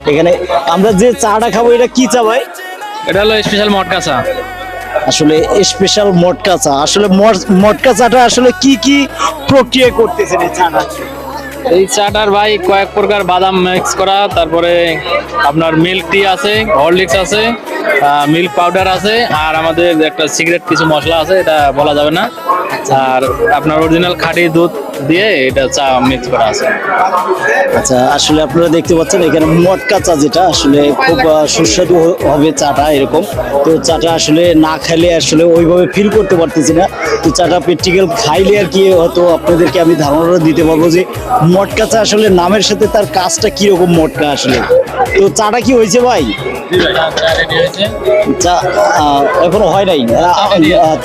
এখানে আমরা যে চাটা খাবো এটা কি চা ভাই? এটা হলো স্পেশাল মটকা চা। আসলে স্পেশাল মটকা চা, আসলে মটকা চাটা আসলে কি কি প্রক্রিয়া করতেছেন এই চাটা? এই চাটার ভাই কয়েক প্রকার বাদাম মিক্স করা, তারপরে আপনার মিল্ক টি আছে, হরলিক্স আছে, মিল্ক পাউডার আছে, আর আমাদের একটা সিগারেট কিছু মশলা আছে, এটা বলা যাবে না। আর আপনার অরিজিনাল খাঁটি দুধ দিয়ে এটা চা মিক্স করা আছে। আচ্ছা, আসলে আপনারা দেখতে পাচ্ছেন এখানে মটকা চা, যেটা আসলে খুব সুস্বাদু হবে চাটা এরকম। তো চাটা আসলে না খাইলে আসলে ওইভাবে ফিল করতে পারতেছি না। তো চাটা প্র্যাকটিক্যাল খাইলে আর কি হয়তো আপনাদেরকে আমি ধারণা দিতে পারবো যে মটকা চা আসলে নামের সাথে তার কাজটা কিরকম মটকা আসলে। তো চাটা কি হয়েছে ভাই? চা এখনো হয় নাই।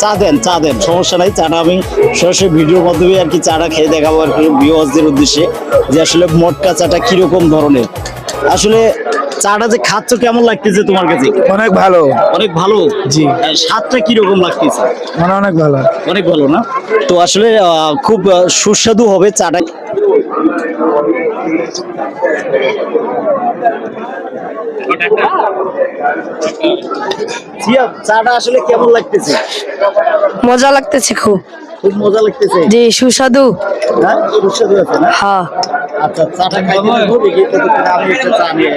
চা দেন, চা দেন, সমস্যা নাই। চাটা আমি সরাসরি ভিডিওর মাধ্যমে আর কি চাটা খেয়ে দেখাবো আর কি ভিউয়ার্সদের উদ্দেশ্যে, যে আসলে মটকা চাটা কিরকম ধরনের। আসলে চাটা যে খাচ্ছ কেমন লাগতেছে তোমার কাছে? অনেক ভালো। অনেক ভালো। জি। স্বাদটা কিরকম লাগতেছে? মানে অনেক ভালো। অনেক ভালো না? তো আসলে খুব সুস্বাদু হবে চাটা। চাটা আসলে কেমন লাগতেছে? মজা লাগতেছে খুব। খুব মজা লাগতেছে। জি, সুস্বাদু। হ্যাঁ, সুস্বাদু আছে না? হ্যাঁ। আচ্ছা, চাটা খাইতে দেবো দেখি, ততক্ষণে আমি একটা চা নিয়ে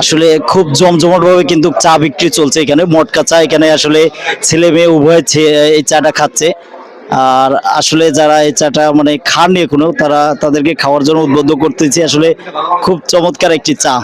আসলে খুব জমজমাট ভাবে কিন্তু চা বিক্রি চলছে এখানে, মটকা চা। এখানে আসলে ছেলে মেয়ে উভয় এই চাটা খাচ্ছে। আর আসলে যারা এই চাটা মানে খাননি এখনো, তাদেরকে খাওয়ার জন্য উদ্বুদ্ধ করতেছি। আসলে খুব চমৎকার একটি চা।